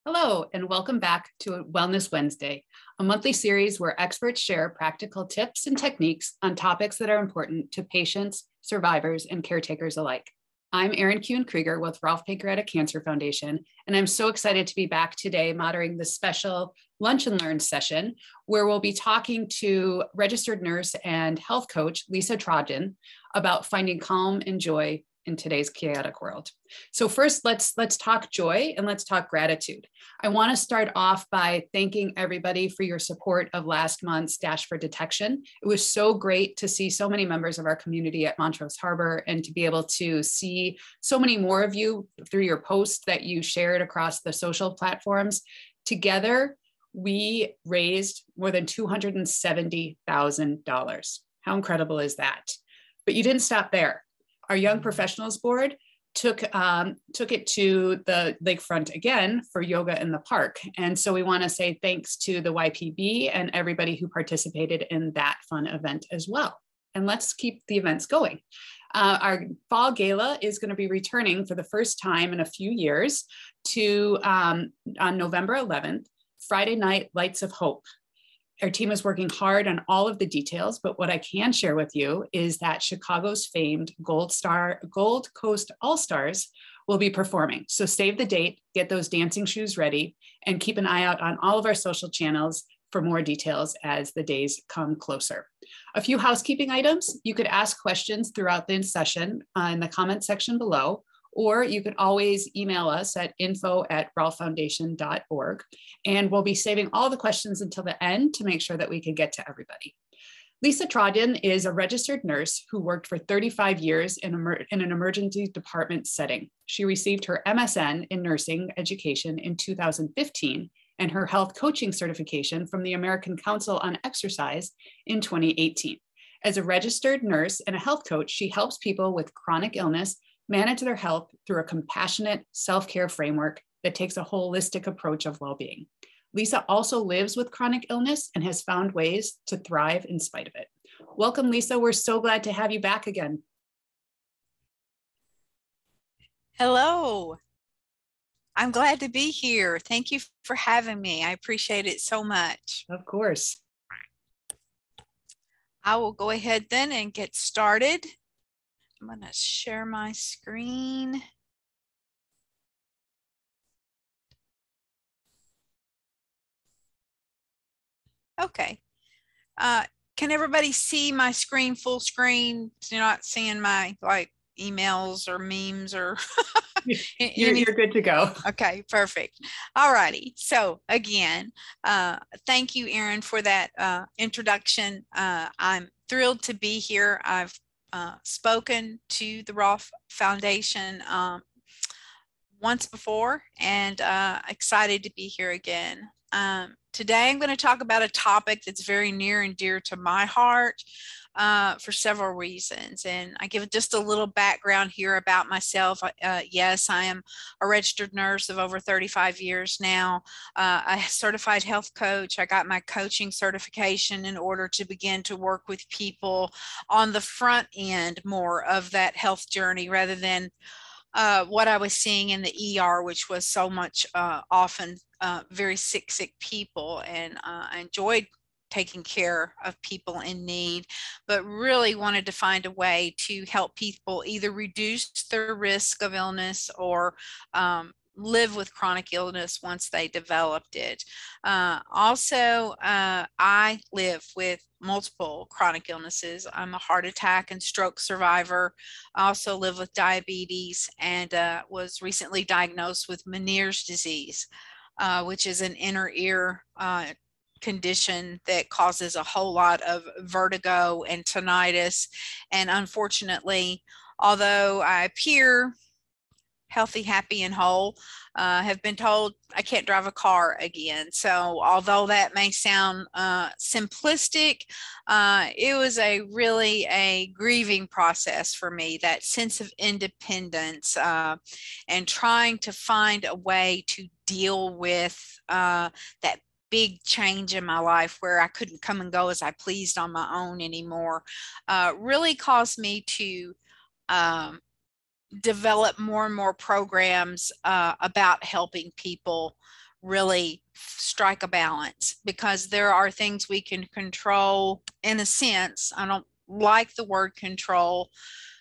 Hello, and welcome back to Wellness Wednesday, a monthly series where experts share practical tips and techniques on topics that are important to patients, survivors, and caretakers alike. I'm Erin Kuhn-Krieger with Ralph Pancreatic Cancer Foundation, and I'm so excited to be back today moderating this special Lunch and Learn session where we'll be talking to registered nurse and health coach Lisa Trogdon about finding calm and joy in today's chaotic world. So first, let's talk joy and let's talk gratitude. I want to start off by thanking everybody for your support of last month's Dash for Detection. It was so great to see so many members of our community at Montrose Harbor and to be able to see so many more of you through your posts that you shared across the social platforms. Together, we raised more than $270,000. How incredible is that? But you didn't stop there. Our Young Professionals Board took it to the lakefront again for yoga in the park. And so we want to say thanks to the YPB and everybody who participated in that fun event as well. And let's keep the events going. Our fall gala is going to be returning for the first time in a few years to on November 11th, Friday night, Lights of Hope. Our team is working hard on all of the details, but what I can share with you is that Chicago's famed Gold Coast All-Stars will be performing. So save the date, get those dancing shoes ready, and keep an eye out on all of our social channels for more details as the days come closer. A few housekeeping items. You could ask questions throughout the session in the comment section below, or you could always email us at info@ralphfoundation.org. And we'll be saving all the questions until the end to make sure that we can get to everybody. Lisa Trogdon is a registered nurse who worked for 35 years in an emergency department setting. She received her MSN in nursing education in 2015 and her health coaching certification from the American Council on Exercise in 2018. As a registered nurse and a health coach, she helps people with chronic illness manage their health through a compassionate self-care framework that takes a holistic approach of well-being. Lisa also lives with chronic illness and has found ways to thrive in spite of it. Welcome, Lisa. We're so glad to have you back again. Hello. I'm glad to be here. Thank you for having me. I appreciate it so much. Of course. I will go ahead then and get started. I'm going to share my screen. Okay. Can everybody see my screen full screen? You're not seeing my emails or memes or You're good to go. Okay, perfect. All righty. So again, thank you, Erin, for that introduction. I'm thrilled to be here. I've spoken to the Rolf Foundation once before and excited to be here again. Today I'm going to talk about a topic that's very near and dear to my heart for several reasons. And I give just a little background here about myself. Yes, I am a registered nurse of over 35 years now, a certified health coach. I got my coaching certification in order to begin to work with people on the front end more of that health journey rather than what I was seeing in the ER, which was so much often very sick people. And I enjoyed taking care of people in need, but really wanted to find a way to help people either reduce their risk of illness or live with chronic illness once they developed it. Also, I live with multiple chronic illnesses. I'm a heart attack and stroke survivor. I also live with diabetes and was recently diagnosed with Meniere's disease, which is an inner ear condition that causes a whole lot of vertigo and tinnitus. And unfortunately, although I appear healthy, happy, and whole, have been told I can't drive a car again. So although that may sound simplistic, it was really a grieving process for me, that sense of independence and trying to find a way to deal with that big change in my life where I couldn't come and go as I pleased on my own anymore, really caused me to develop more and more programs about helping people really strike a balance, because there are things we can control in a sense. I don't like the word control.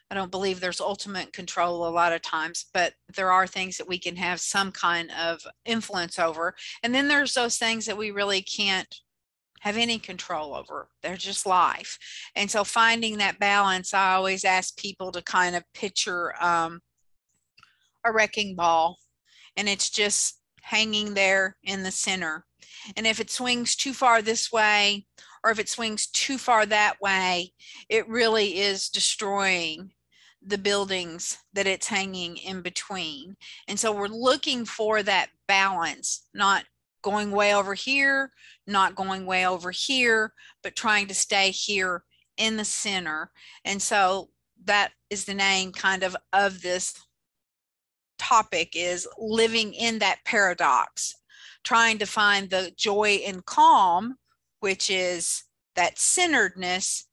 I don't believe there's ultimate control a lot of times, but there are things that we can have some kind of influence over. And then there's those things that we really can't have any control over. They're just life. And so finding that balance, I always ask people to kind of picture a wrecking ball, and it's just hanging there in the center. And if it swings too far this way, or if it swings too far that way, it really is destroying the buildings that it's hanging in between. And so we're looking for that balance, not going way over here, not going way over here, but trying to stay here in the center. And so that is the name kind of this topic, is living in that paradox, trying to find the joy and calm, which is that centeredness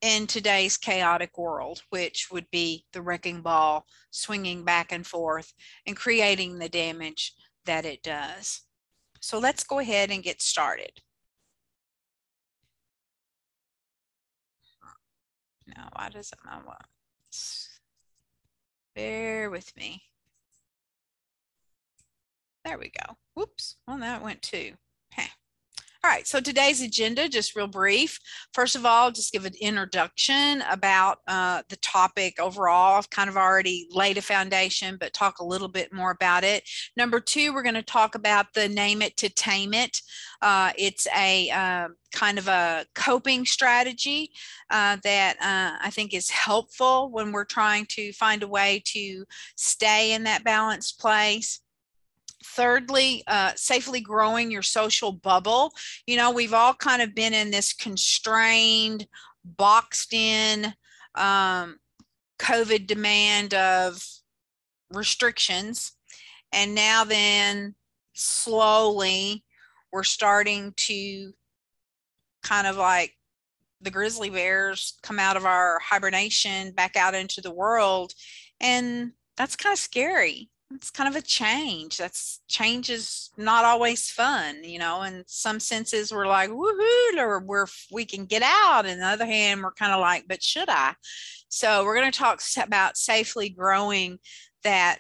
in today's chaotic world, which would be the wrecking ball swinging back and forth and creating the damage that it does. So let's go ahead and get started. Now, why does it not want? Bear with me. There we go. Whoops. Well, that went too. All right, so today's agenda, just real brief. First of all, just give an introduction about the topic overall. I've kind of already laid a foundation, but talk a little bit more about it. Number two, we're going to talk about the name it to tame it. It's a kind of a coping strategy that I think is helpful when we're trying to find a way to stay in that balanced place. Thirdly, safely growing your social bubble. You know, we've all kind of been in this constrained, boxed in COVID demand of restrictions. And now then slowly we're starting to kind of like the grizzly bears come out of our hibernation back out into the world. And that's kind of scary. It's kind of a change. Change is not always fun, you know. In some senses, we're like, woohoo, or we can get out. And on the other hand, we're kind of like, but should I? So we're going to talk about safely growing that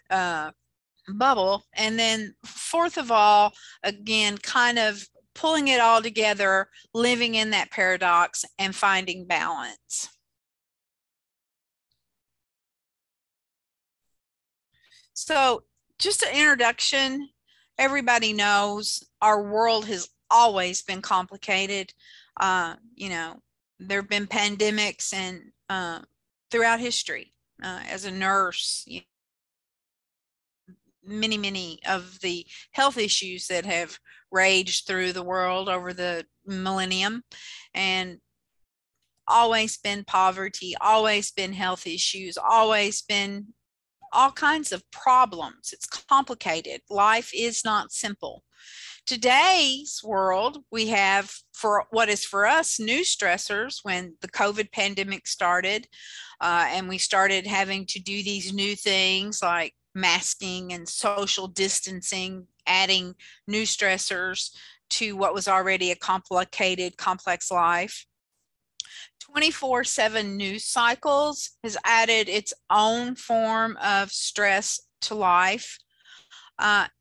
bubble. And then fourth of all, again, kind of pulling it all together, living in that paradox and finding balance. So just an introduction, everybody knows our world has always been complicated. You know, there have been pandemics and throughout history. As a nurse, many of the health issues that have raged through the world over the millennium, and always been poverty, always been health issues, always been all kinds of problems. It's complicated. Life is not simple. Today's world, we have, for what is for us new stressors, when the COVID pandemic started and we started having to do these new things like masking and social distancing, adding new stressors to what was already a complicated, complex life. 24/7 news cycles has added its own form of stress to life.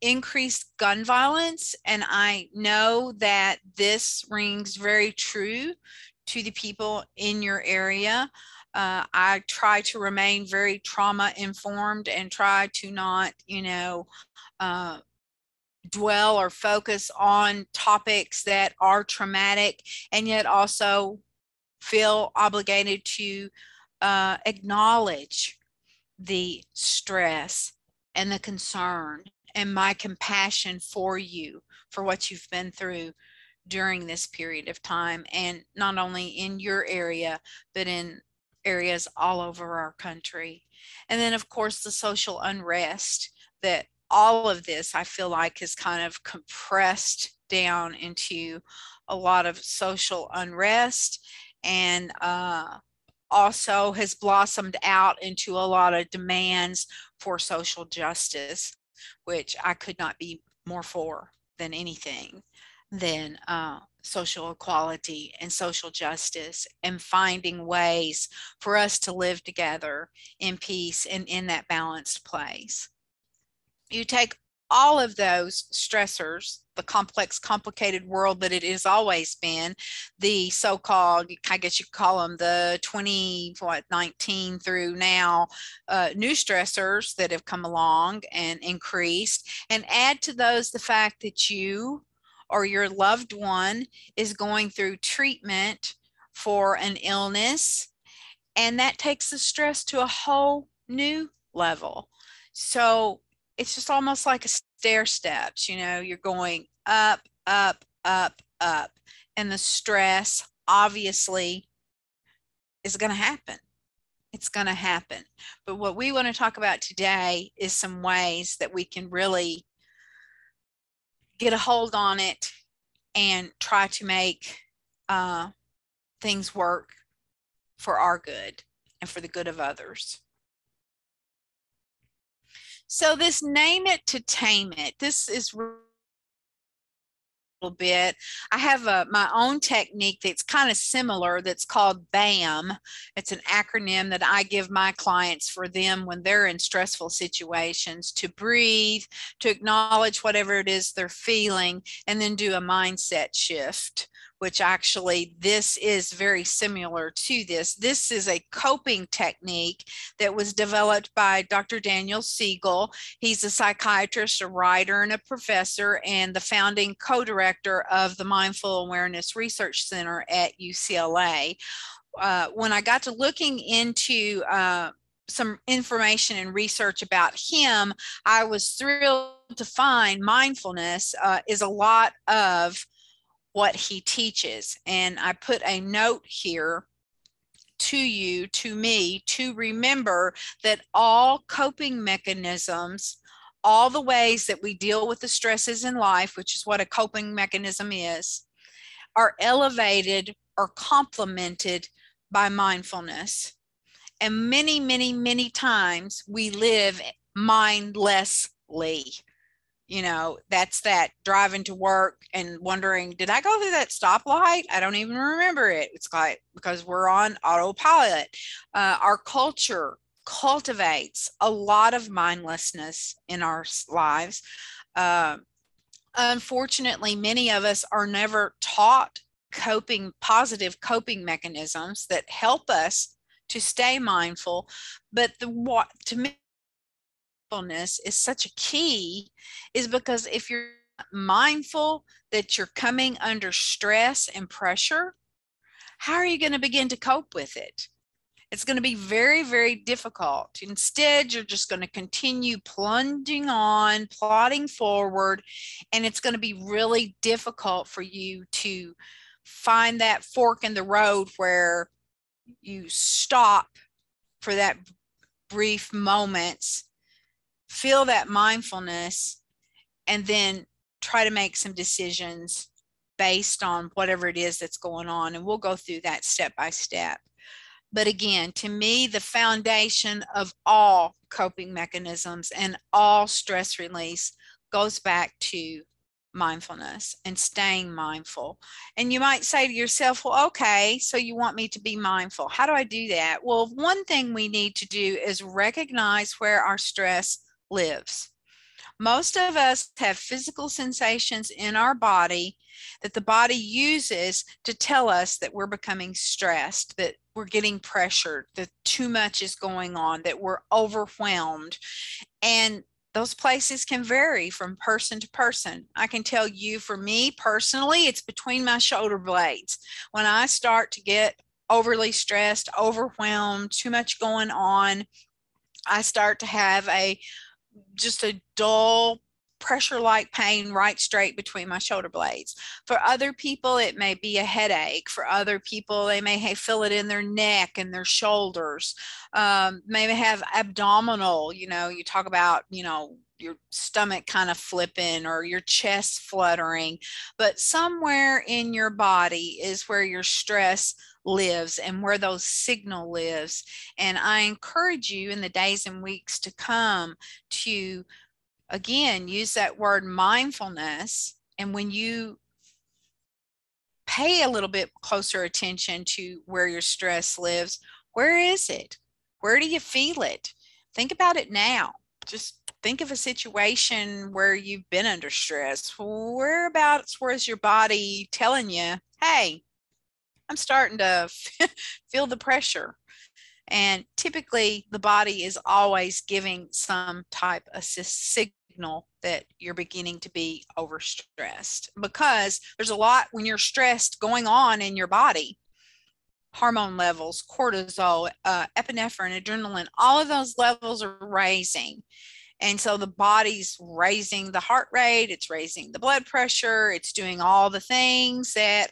Increased gun violence, and I know that this rings very true to the people in your area. I try to remain very trauma informed and try to not, dwell or focus on topics that are traumatic, and yet also feel obligated to acknowledge the stress and the concern and my compassion for you, for what you've been through during this period of time, and not only in your area, but in areas all over our country. And then, of course, the social unrest that all of this, I feel like, is kind of compressed down into a lot of social unrest, and also has blossomed out into a lot of demands for social justice, which I could not be more for. than anything than social equality and social justice, and finding ways for us to live together in peace and in that balanced place. You take all of those stressors, the complex, complicated world that it has always been, the so-called, I guess you could call them the 2019 through now new stressors that have come along and increased, and add to those the fact that you or your loved one is going through treatment for an illness, and that takes the stress to a whole new level. So it's just almost like a stair steps, you know, you're going up, up, up, up, and the stress obviously is going to happen. It's going to happen. But what we want to talk about today is some ways that we can really get a hold on it and try to make things work for our good and for the good of others. So this name it to tame it, this is a little bit, I have my own technique that's kind of similar that's called BAM. It's an acronym that I give my clients for them when they're in stressful situations, to breathe, to acknowledge whatever it is they're feeling, and then do a mindset shift, which actually this is very similar to this. This is a coping technique that was developed by Dr. Daniel Siegel. He's a psychiatrist, a writer, and a professor, and the founding co-director of the Mindful Awareness Research Center at UCLA. When I got to looking into some information and research about him, I was thrilled to find mindfulness is a lot of what he teaches. And I put a note here to you, to me, to remember that all coping mechanisms, all the ways that we deal with the stresses in life, which is what a coping mechanism is, are elevated or complemented by mindfulness. And many, many, many times we live mindlessly. You know, that's that driving to work and wondering, did I go through that stoplight? I don't even remember it. It's like, because we're on autopilot. Our culture cultivates a lot of mindlessness in our lives. Unfortunately, many of us are never taught positive coping mechanisms that help us to stay mindful. But to me, mindfulness is such a key, is because if you're mindful that you're coming under stress and pressure, how are you going to begin to cope with it? It's going to be very, very difficult. Instead, you're just going to continue plunging on, plodding forward, and it's going to be really difficult for you to find that fork in the road where you stop for that brief moments, feel that mindfulness, and then try to make some decisions based on whatever it is that's going on. And we'll go through that step by step. But again, to me, the foundation of all coping mechanisms and all stress release goes back to mindfulness and staying mindful. And you might say to yourself, well, okay, so you want me to be mindful. How do I do that? Well, one thing we need to do is recognize where our stress lives. Most of us have physical sensations in our body that the body uses to tell us that we're becoming stressed, that we're getting pressured, that too much is going on, that we're overwhelmed. And those places can vary from person to person. I can tell you, for me personally, it's between my shoulder blades. When I start to get overly stressed, overwhelmed, too much going on, I start to have just a dull pressure-like pain right straight between my shoulder blades. For other people, it may be a headache. For other people, they may feel it in their neck and their shoulders. Maybe have abdominal, you talk about, your stomach kind of flipping or your chest fluttering, but somewhere in your body is where your stress lives and where those signal lives. And I encourage you in the days and weeks to come to, again, use that word mindfulness And when you pay a little bit closer attention to where your stress lives, where is it? Where do you feel it? Think about it now. Just think of a situation where you've been under stress. Whereabouts, where's your body telling you, hey, I'm starting to feel the pressure? And typically the body is always giving some type of signal that you're beginning to be overstressed, because there's a lot when you're stressed going on in your body. Hormone levels, cortisol, epinephrine, adrenaline, all of those levels are raising. And so the body's raising the heart rate, it's raising the blood pressure, it's doing all the things that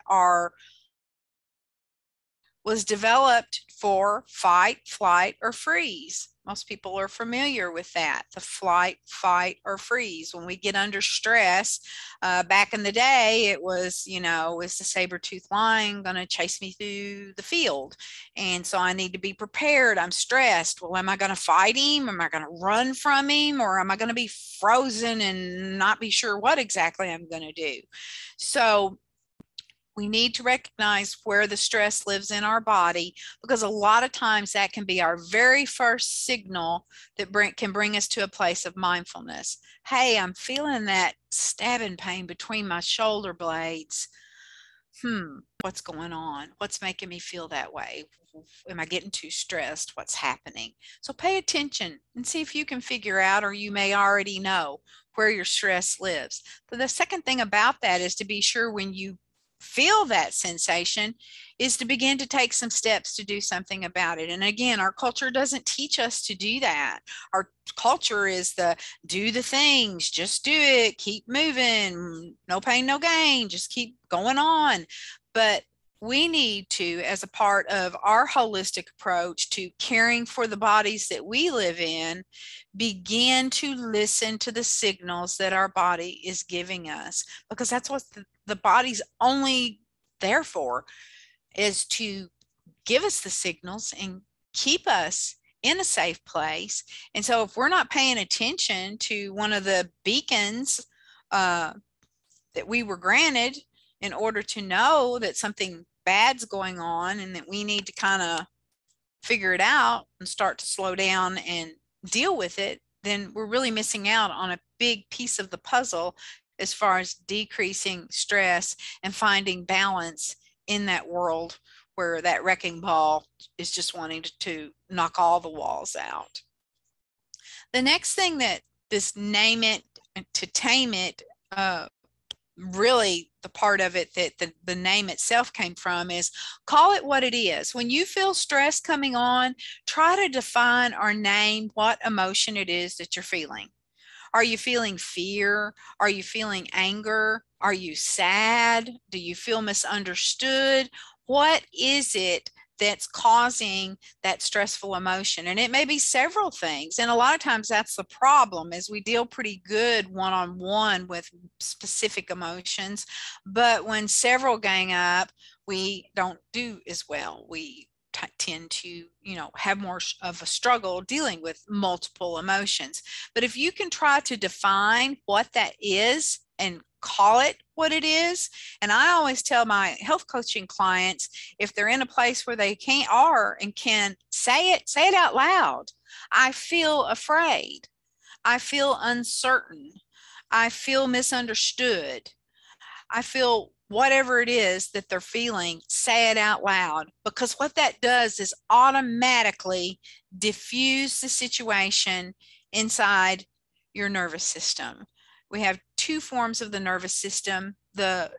was developed for fight, flight, or freeze. Most people are familiar with that, the flight, fight, or freeze. When we get under stress, back in the day, it was, is the saber-toothed lion going to chase me through the field? And so I need to be prepared. I'm stressed. Well, am I going to fight him? Am I going to run from him? Or am I going to be frozen and not be sure what exactly I'm going to do? So we need to recognize where the stress lives in our body, because a lot of times that can be our very first signal that can bring us to a place of mindfulness. Hey, I'm feeling that stabbing pain between my shoulder blades. What's going on? What's making me feel that way? Am I getting too stressed? What's happening? So pay attention and see if you can figure out, or you may already know, where your stress lives. But the second thing about that is to be sure when you feel that sensation is to begin to take some steps to do something about it. And again, our culture doesn't teach us to do that. Our culture is do the things, just do it, keep moving, no pain, no gain, just keep going on. But we need to, as a part of our holistic approach to caring for the bodies that we live in, begin to listen to the signals that our body is giving us, because that's what the body's only there for, is to give us the signals and keep us in a safe place. And so if we're not paying attention to one of the beacons that we were granted in order to know that something bad's going on and that we need to kind of figure it out and start to slow down and deal with it, then we're really missing out on a big piece of the puzzle as far as decreasing stress and finding balance in that world where that wrecking ball is just wanting to knock all the walls out. The next thing that this name it to tame it, really the part of it that the name itself came from, is call it what it is. When you feel stress coming on, try to define or name what emotion it is that you're feeling. Are you feeling fear? Are you feeling anger? Are you sad? Do you feel misunderstood? What is it that's causing that stressful emotion? And it may be several things. And a lot of times that's the problem, is we deal pretty good one-on-one with specific emotions. But when several gang up, we don't do as well. We tend to, have more of a struggle dealing with multiple emotions. But if you can try to define what that is and call it what it is. And I always tell my health coaching clients, if they're in a place where they can say it out loud. I feel afraid. I feel uncertain. I feel misunderstood. I feel whatever it is that they're feeling, say it out loud, because what that does is automatically diffuse the situation inside your nervous system. We have two forms of the nervous system. The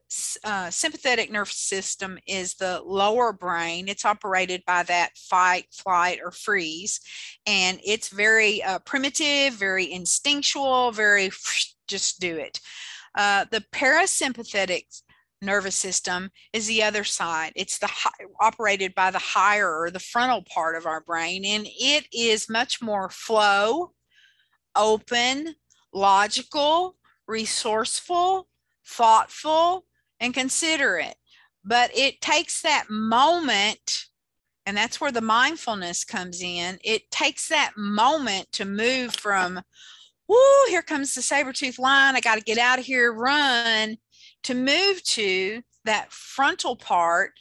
sympathetic nervous system is the lower brain. It's operated by that fight, flight, or freeze. And it's very primitive, very instinctual, very just do it. The parasympathetic nervous system is the other side. It's operated by the higher or the frontal part of our brain, and it is much more flow, open, logical, resourceful, thoughtful, and considerate. But it takes that moment, and that's where the mindfulness comes in. It takes that moment to move from, whoo, here comes the saber-toothed lion, I got to get out of here, run, to move to that frontal part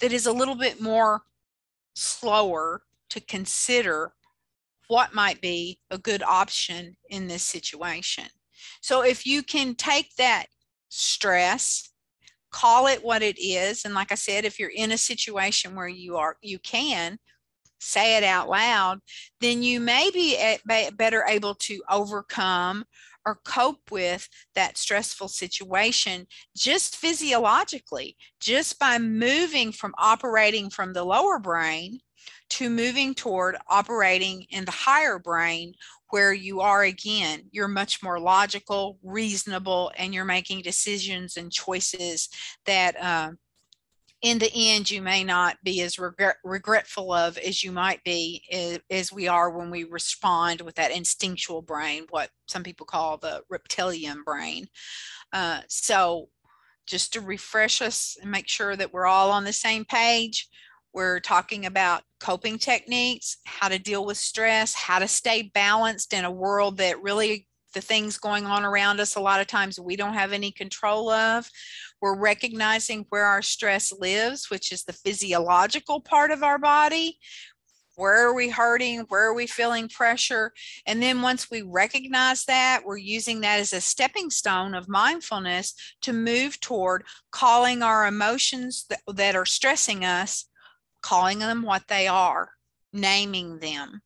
that is a little bit more slower to consider what might be a good option in this situation. So if you can take that stress, call it what it is, and like I said, if you're in a situation where you can say it out loud, then you may be better able to overcome or cope with that stressful situation just physiologically, just by moving from operating from the lower brain to moving toward operating in the higher brain, where you are, again, you're much more logical, reasonable, and you're making decisions and choices that in the end, you may not be as regretful of as you might be as we are when we respond with that instinctual brain, what some people call the reptilian brain. So just to refresh us and make sure that we're all on the same page, we're talking about coping techniques, how to deal with stress, how to stay balanced in a world that really, the things going on around us, a lot of times we don't have any control of. We're recognizing where our stress lives, which is the physiological part of our body. Where are we hurting? Where are we feeling pressure? And then once we recognize that, we're using that as a stepping stone of mindfulness to move toward calling our emotions that are stressing us, calling them what they are, naming them.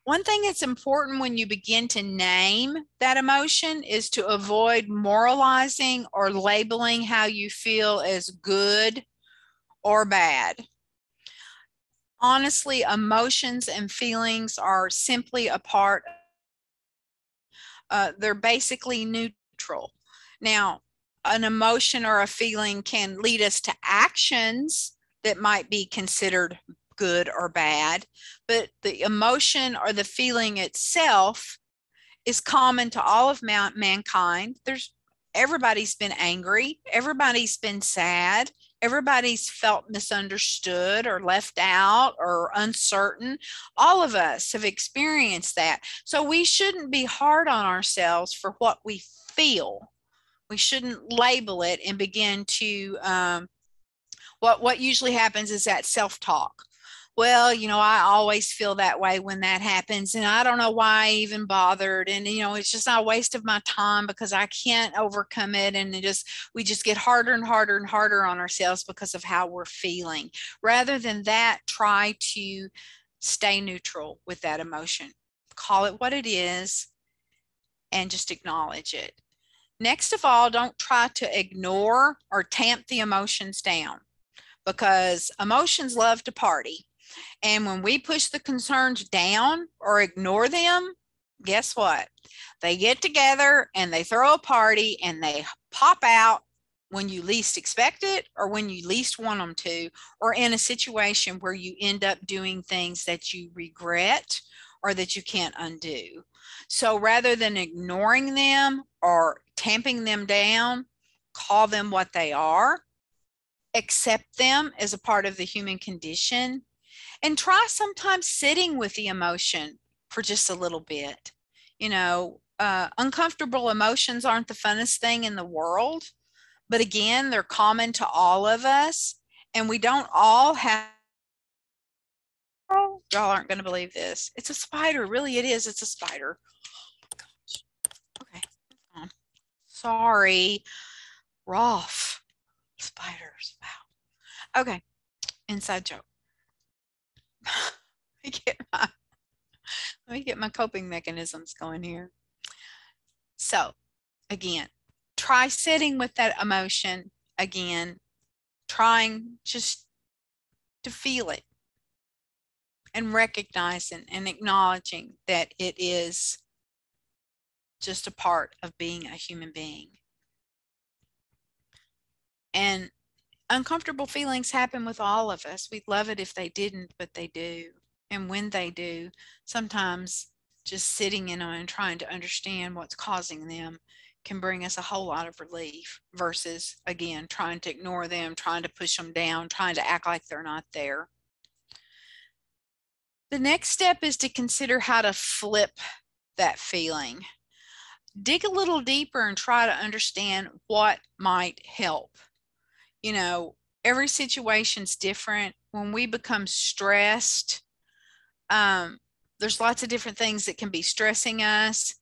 One thing that's important when you begin to name that emotion is to avoid moralizing or labeling how you feel as good or bad. Honestly, emotions and feelings are simply a part. They're basically neutral. Now, an emotion or a feeling can lead us to actions that might be considered good or bad, but the emotion or the feeling itself is common to all of mankind. Everybody's been angry, everybody's been sad, everybody's felt misunderstood or left out or uncertain. All of us have experienced that. So we shouldn't be hard on ourselves for what we feel. We shouldn't label it and begin to what usually happens is that self-talk. Well, I always feel that way when that happens, and I don't know why I even bothered, and it's just a waste of my time because I can't overcome it, and we just get harder and harder and harder on ourselves because of how we're feeling. Rather than that, try to stay neutral with that emotion. Call it what it is and just acknowledge it. Next of all, don't try to ignore or tamp the emotions down, because emotions love to party. And when we push the concerns down or ignore them, guess what? They get together and they throw a party and they pop out when you least expect it or when you least want them to, or in a situation where you end up doing things that you regret or that you can't undo. So rather than ignoring them or tamping them down, call them what they are, accept them as a part of the human condition, and try sometimes sitting with the emotion for just a little bit. Uncomfortable emotions aren't the funnest thing in the world, but again, they're common to all of us, and we don't all have. Oh, y'all aren't going to believe this. It's a spider. Really, it is. It's a spider. Okay. Sorry. Rough. Spiders. Wow. Okay. Inside joke. Let me get my coping mechanisms going here. So again, try sitting with that emotion again, trying just to feel it and recognizing and acknowledging that it is just a part of being a human being. And uncomfortable feelings happen with all of us. We'd love it if they didn't, but they do. And when they do, sometimes just sitting in them and trying to understand what's causing them can bring us a whole lot of relief versus, again, trying to ignore them, trying to push them down, trying to act like they're not there. The next step is to consider how to flip that feeling. dig a little deeper and try to understand what might help. You know, every situation's different. When we become stressed, there's lots of different things that can be stressing us,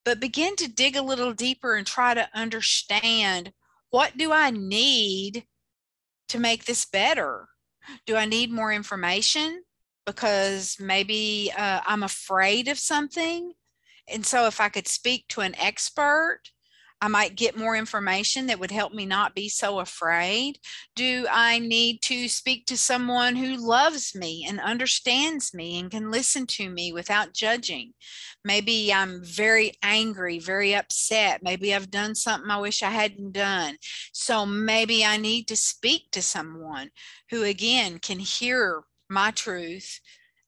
but begin to dig a little deeper and try to understand, what do I need to make this better? Do I need more information? Because maybe I'm afraid of something. And so if I could speak to an expert, I might get more information that would help me not be so afraid. Do I need to speak to someone who loves me and understands me and can listen to me without judging? Maybe I'm very angry, very upset. Maybe I've done something I wish I hadn't done. So maybe I need to speak to someone who, again, can hear my truth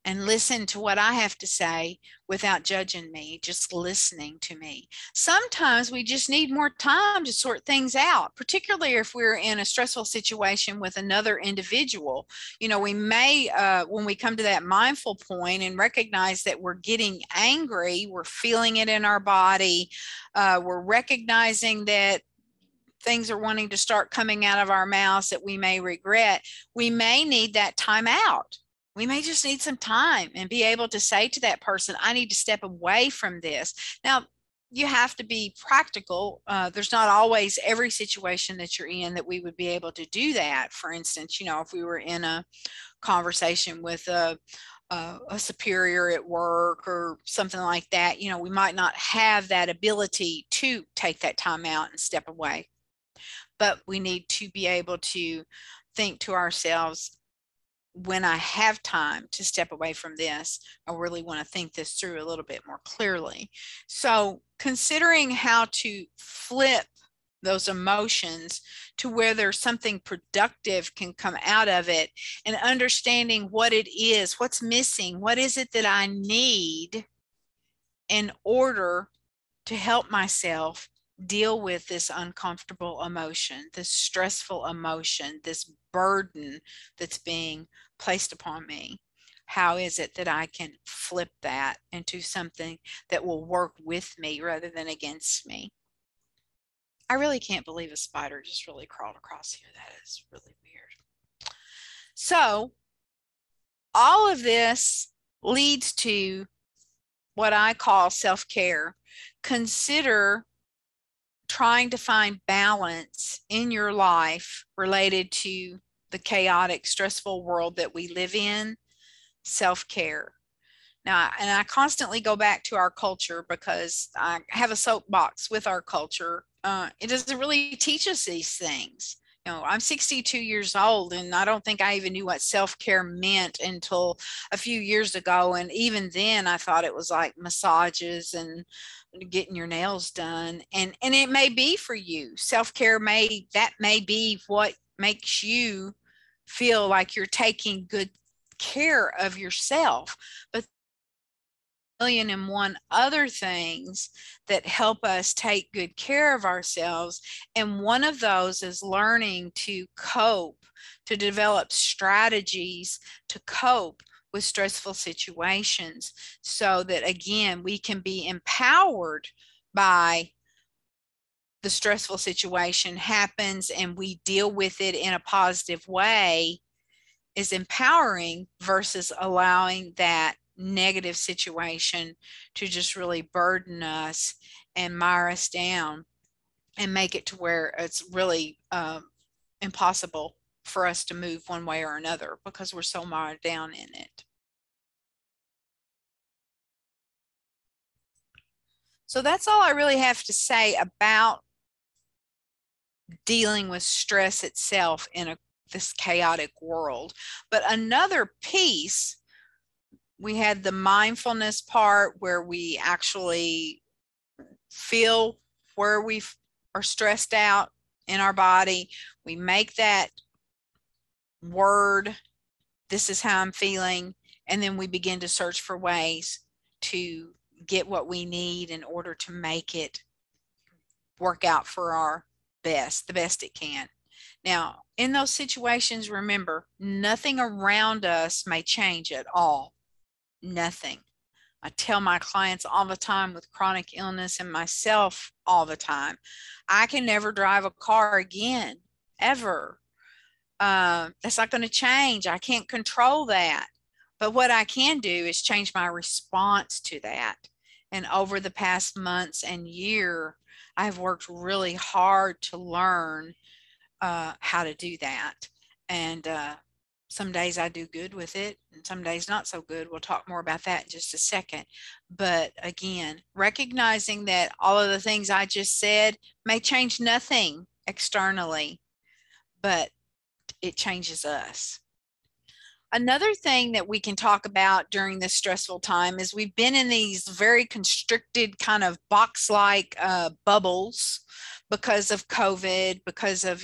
and listen to what I have to say without judging me, just listening to me. Sometimes we just need more time to sort things out, particularly if we're in a stressful situation with another individual. You know, we may, when we come to that mindful point and recognize that we're getting angry, we're feeling it in our body, we're recognizing that things are wanting to start coming out of our mouths that we may regret, we may need that time out. We may just need some time and be able to say to that person, I need to step away from this. Now, you have to be practical. There's not always every situation that you're in that we would be able to do that. For instance, you know, if we were in a conversation with a superior at work or something like that, you know, we might not have that ability to take that time out and step away. But we need to be able to think to ourselves, when I have time to step away from this, I really want to think this through a little bit more clearly. So considering how to flip those emotions to where there's something productive can come out of it, and understanding what it is, what's missing, what is it that I need in order to help myself deal with this uncomfortable emotion, this stressful emotion, this burden that's being placed upon me. How is it that I can flip that into something that will work with me rather than against me? I really can't believe a spider just really crawled across here. That is really weird. So all of this leads to what I call self-care. Consider trying to find balance in your life related to the chaotic, stressful world that we live in. Self-care. Now, and I constantly go back to our culture because I have a soapbox with our culture. It doesn't really teach us these things. You know, I'm 62 years old, and I don't think I even knew what self-care meant until a few years ago. And even then, I thought it was like massages and getting your nails done. And it may be for you. Self-care may be what makes you feel like you're taking good care of yourself. But million and one other things that help us take good care of ourselves. And one of those is learning to cope, to develop strategies to cope with stressful situations, so that, again, we can be empowered by the stressful situation happens and we deal with it in a positive way, is empowering versus allowing that negative situation to just really burden us and mire us down and make it to where it's really impossible for us to move one way or another because we're so mired down in it. So that's all I really have to say about dealing with stress itself in this chaotic world. But another piece, we had the mindfulness part where we actually feel where we are stressed out in our body. We make that word, this is how I'm feeling, and then we begin to search for ways to get what we need in order to make it work out for our best, the best it can. Now, in those situations, remember, nothing around us may change at all. Nothing. I tell my clients all the time with chronic illness and myself all the time, I can never drive a car again, ever. That's not going to change. I can't control that. But what I can do is change my response to that. And over the past months and year, I've worked really hard to learn how to do that. And some days I do good with it, and some days not so good. We'll talk more about that in just a second. But again, recognizing that all of the things I just said may change nothing externally, but it changes us. Another thing that we can talk about during this stressful time is we've been in these very constricted kind of box-like bubbles because of COVID, because of,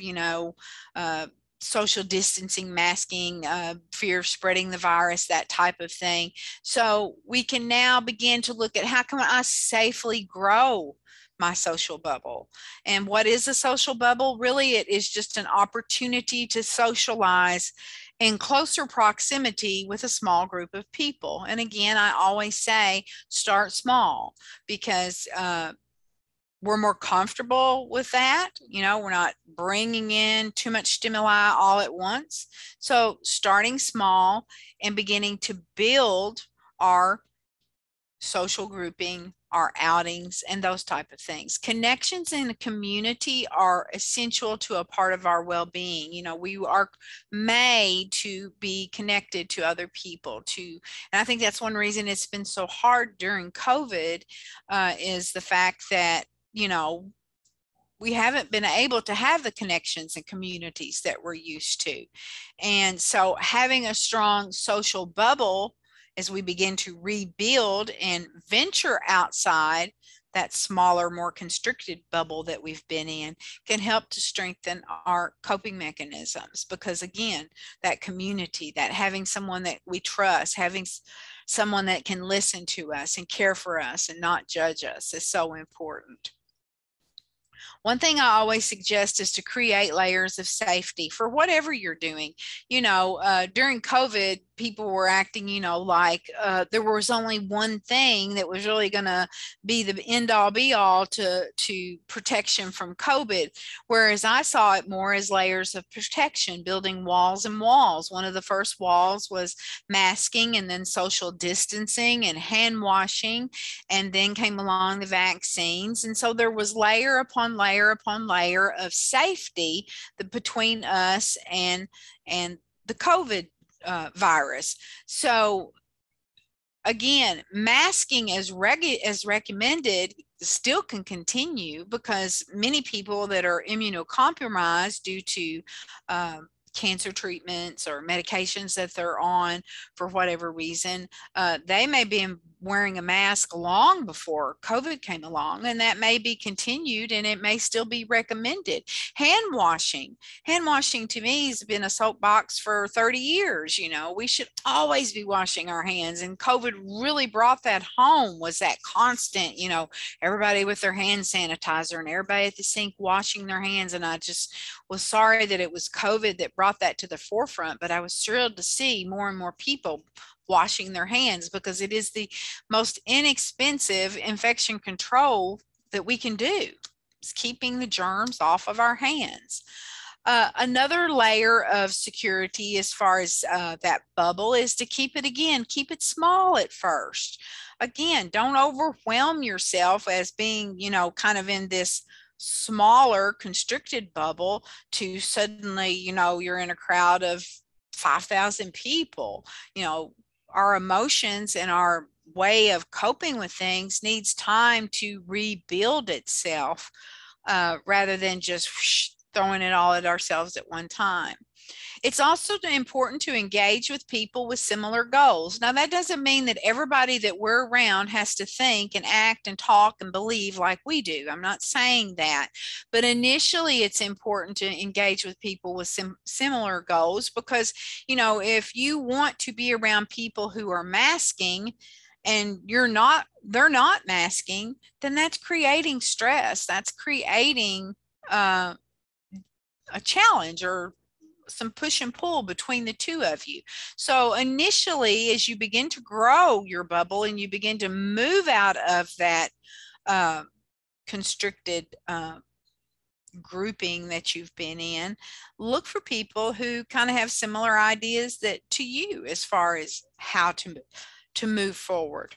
social distancing, masking, fear of spreading the virus, that type of thing. So we can now begin to look at how can I safely grow my social bubble. And what is a social bubble? Really, it is just an opportunity to socialize in closer proximity with a small group of people. And again, I always say start small, because we're more comfortable with that. We're not bringing in too much stimuli all at once. So starting small and beginning to build our social grouping, our outings, and those type of things. Connections in a community are essential to a part of our well-being. We are made to be connected to other people, and I think that's one reason it's been so hard during COVID, is the fact that we haven't been able to have the connections and communities that we're used to. And so having a strong social bubble as we begin to rebuild and venture outside that smaller, more constricted bubble that we've been in can help to strengthen our coping mechanisms. Because again, that community, that having someone that we trust, having someone that can listen to us and care for us and not judge us is so important. One thing I always suggest is to create layers of safety for whatever you're doing. During COVID, people were acting, like there was only one thing that was really going to be the end all be all to protection from COVID. Whereas I saw it more as layers of protection, building walls and walls. One of the first walls was masking, and then social distancing and hand washing, and then came along the vaccines. And so there was layer upon layer upon layer of safety between us and the COVID virus. So again, masking as recommended still can continue, because many people that are immunocompromised due to cancer treatments or medications that they're on for whatever reason, they may be wearing a mask long before COVID came along, and that may be continued, and it may still be recommended. Hand washing to me has been a soapbox for 30 years. We should always be washing our hands, and COVID really brought that home, was that constant, everybody with their hand sanitizer and everybody at the sink washing their hands. And I just was sorry that it was COVID that brought that to the forefront, but I was thrilled to see more and more people washing their hands, because it is the most inexpensive infection control that we can do. It's keeping the germs off of our hands. Another layer of security as far as that bubble is to keep it small at first. Again, don't overwhelm yourself as being, kind of in this smaller constricted bubble to suddenly, you're in a crowd of 5,000 people. Our emotions and our way of coping with things needs time to rebuild itself, rather than just throwing it all at ourselves at one time. It's also important to engage with people with similar goals. Now, that doesn't mean that everybody that we're around has to think and act and talk and believe like we do. I'm not saying that. But initially, it's important to engage with people with similar goals, because, if you want to be around people who are masking and they're not masking, then that's creating stress. That's creating a challenge or some push and pull between the two of you. So initially, as you begin to grow your bubble and you begin to move out of that constricted grouping that you've been in, look for people who kind of have similar ideas that to you as far as how to move forward.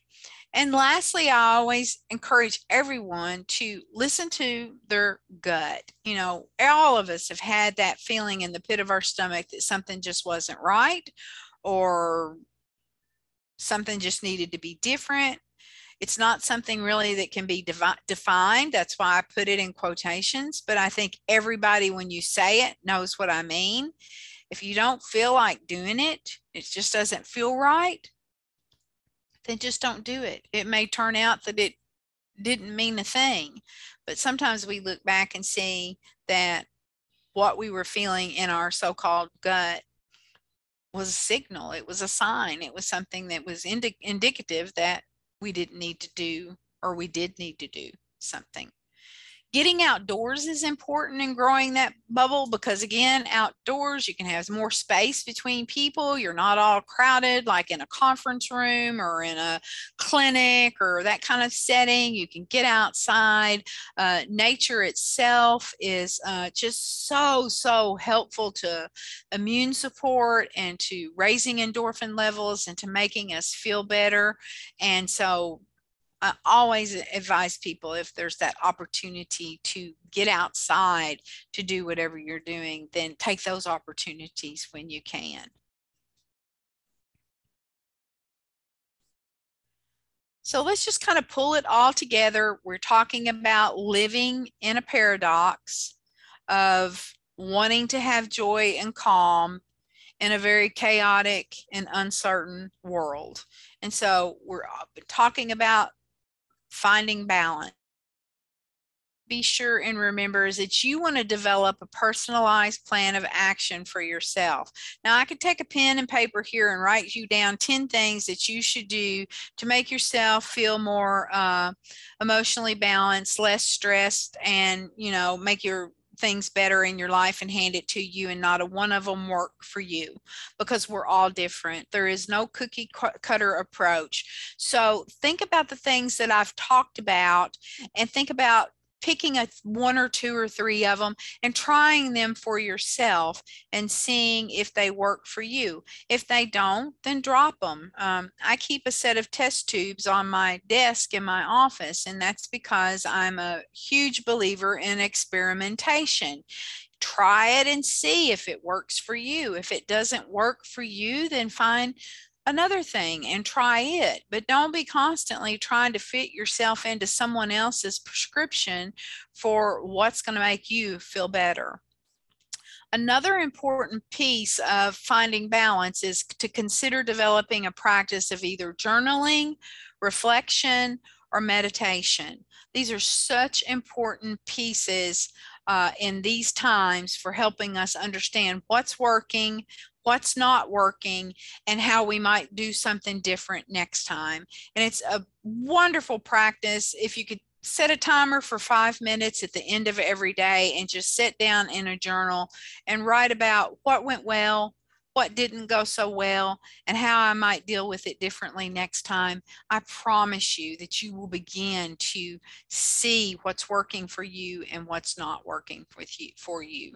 And lastly, I always encourage everyone to listen to their gut. You know, all of us have had that feeling in the pit of our stomach that something just wasn't right, or something just needed to be different. It's not something really that can be defined. That's why I put it in quotations. But I think everybody, when you say it, knows what I mean. If you don't feel like doing it, it just doesn't feel right, then just don't do it. It may turn out that it didn't mean a thing, but sometimes we look back and see that what we were feeling in our so-called gut was a signal. It was a sign. It was something that was indicative that we didn't need to do, or we did need to do something. Getting outdoors is important in growing that bubble, because again, outdoors, you can have more space between people. You're not all crowded like in a conference room or in a clinic or that kind of setting. You can get outside. Nature itself is just so helpful to immune support and to raising endorphin levels and to making us feel better. And so I always advise people, if there's that opportunity to get outside to do whatever you're doing, then take those opportunities when you can. So let's just kind of pull it all together. We're talking about living in a paradox of wanting to have joy and calm in a very chaotic and uncertain world. And so we're talking about finding balance. Be sure and remember is that you want to develop a personalized plan of action for yourself. Now, I could take a pen and paper here and write you down 10 things that you should do to make yourself feel more emotionally balanced, less stressed, and, you know, make your things better in your life and hand it to you, and not a one of them work for you, because we're all different. There is no cookie cutter approach. So think about the things that I've talked about, and think about picking one or two or three of them and trying them for yourself and seeing if they work for you. If they don't, then drop them. I keep a set of test tubes on my desk in my office, and that's because I'm a huge believer in experimentation. Try it and see if it works for you. If it doesn't work for you, then find another thing and try it. But don't be constantly trying to fit yourself into someone else's prescription for what's going to make you feel better. Another important piece of finding balance is to consider developing a practice of either journaling, reflection, or meditation. These are such important pieces in these times for helping us understand what's working, what's not working, and how we might do something different next time. And it's a wonderful practice. If you could set a timer for 5 minutes at the end of every day and just sit down in a journal and write about what went well, what didn't go so well, and how I might deal with it differently next time, I promise you that you will begin to see what's working for you and what's not working for you.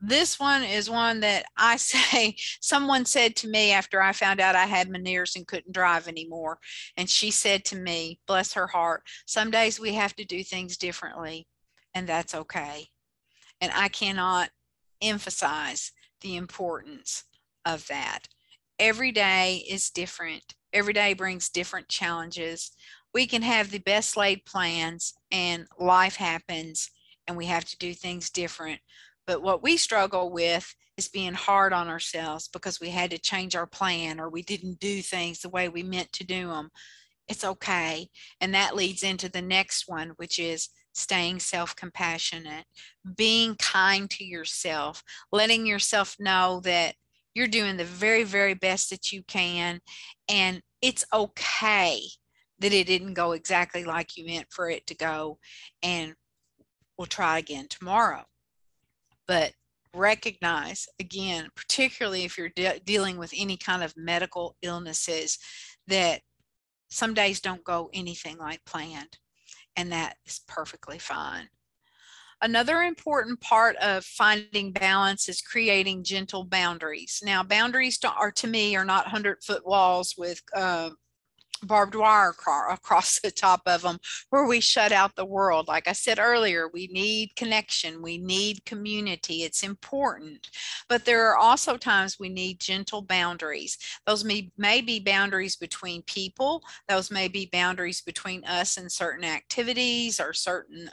This one is one that I say, someone said to me after I found out I had Meniere's and couldn't drive anymore. And she said to me, bless her heart, some days we have to do things differently, and that's okay. And I cannot emphasize the importance of that. Every day is different. Every day brings different challenges. We can have the best laid plans, and life happens, and we have to do things different. But what we struggle with is being hard on ourselves because we had to change our plan, or we didn't do things the way we meant to do them. It's okay. And that leads into the next one, which is staying self-compassionate, being kind to yourself, letting yourself know that you're doing the very, very best that you can. And it's okay that it didn't go exactly like you meant for it to go. And we'll try again tomorrow. but recognize, again, particularly if you're dealing with any kind of medical illnesses, that some days don't go anything like planned, and that is perfectly fine. Another important part of finding balance is creating gentle boundaries. Now, boundaries are, to me, are not 100-foot walls with barbed wire across the top of them where we shut out the world. Like I said earlier, we need connection, we need community, it's important, but there are also times we need gentle boundaries. Those may be boundaries between people, those may be boundaries between us and certain activities or certain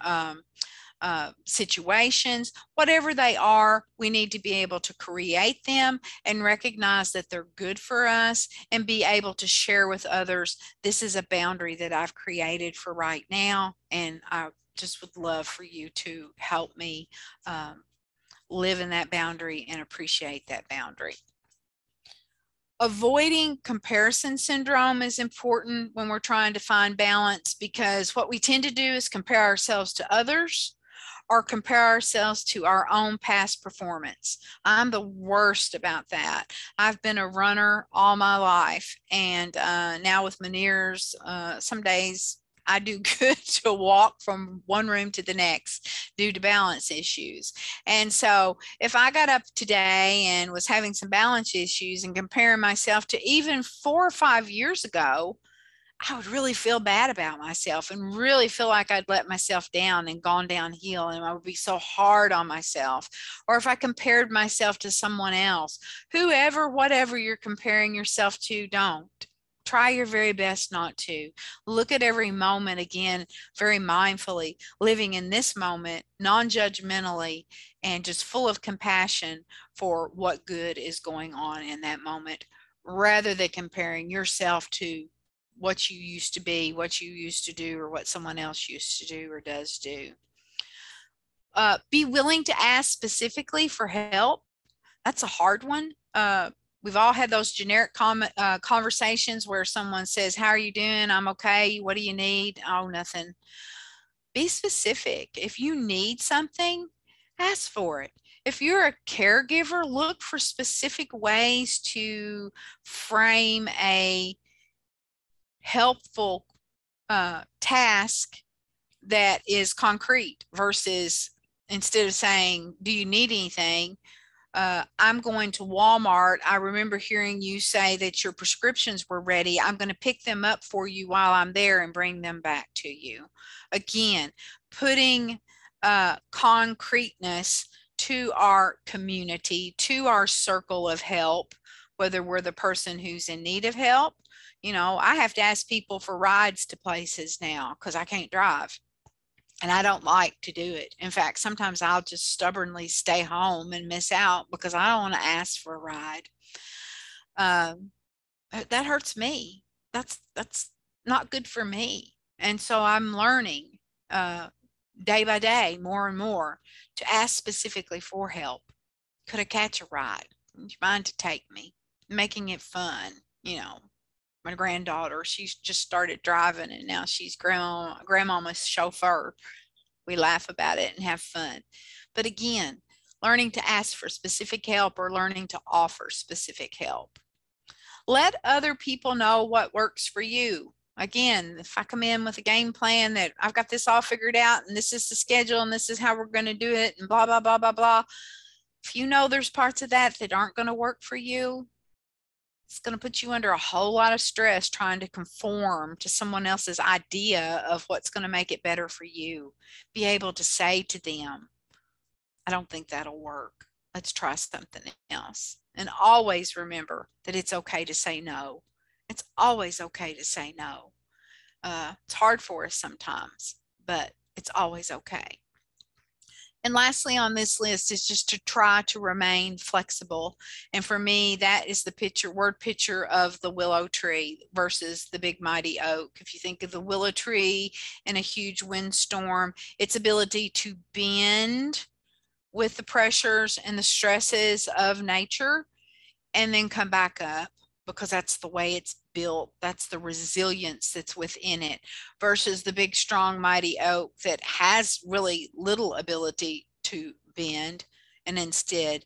situations. Whatever they are, we need to be able to create them and recognize that they're good for us and be able to share with others, this is a boundary that I've created for right now, and I just would love for you to help me live in that boundary and appreciate that boundary. Avoiding comparison syndrome is important when we're trying to find balance, because what we tend to do is compare ourselves to others or compare ourselves to our own past performance. I'm the worst about that. I've been a runner all my life, and now with Meniere's, some days I do good to walk from one room to the next due to balance issues. And so if I got up today and was having some balance issues and comparing myself to even 4 or 5 years ago, I would really feel bad about myself and really feel like I'd let myself down and gone downhill, and I would be so hard on myself. Or if I compared myself to someone else, whoever, whatever you're comparing yourself to, don't. Try your very best not to. Look at every moment again, very mindfully, living in this moment, non-judgmentally, and just full of compassion for what good is going on in that moment, rather than comparing yourself to what you used to be, what you used to do, or what someone else used to do or does do. Be willing to ask specifically for help. That's a hard one. We've all had those generic conversations where someone says, how are you doing? I'm okay. What do you need? Oh, nothing. Be specific. If you need something, ask for it. If you're a caregiver, look for specific ways to frame a helpful task that is concrete, versus instead of saying, do you need anything? I'm going to Walmart. I remember hearing you say that your prescriptions were ready. I'm going to pick them up for you while I'm there and bring them back to you. Again, putting concreteness to our community, to our circle of help, whether we're the person who's in need of help. You know, I have to ask people for rides to places now because I can't drive. And I don't like to do it. In fact, sometimes I'll just stubbornly stay home and miss out because I don't want to ask for a ride. That hurts me. That's not good for me. And so I'm learning day by day, more and more, to ask specifically for help. Could I catch a ride? Would you mind to take me? Making it fun, you know. My granddaughter, she's just started driving, and now she's grandmama's chauffeur. We laugh about it and have fun. But again, learning to ask for specific help or learning to offer specific help. Let other people know what works for you. Again, if I come in with a game plan that I've got this all figured out and this is the schedule and this is how we're going to do it and blah, blah, blah, blah, blah. If you know there's parts of that that aren't going to work for you, it's going to put you under a whole lot of stress trying to conform to someone else's idea of what's going to make it better for you. Be able to say to them, I don't think that'll work. Let's try something else. And always remember that it's okay to say no. It's always okay to say no. It's hard for us sometimes, but it's always okay. And lastly on this list is just to try to remain flexible. And for me, that is the word picture of the willow tree versus the big mighty oak. If you think of the willow tree in a huge windstorm, its ability to bend with the pressures and the stresses of nature and then come back up, because that's the way it's built. That's the resilience that's within it, versus the big, strong, mighty oak that has really little ability to bend. and instead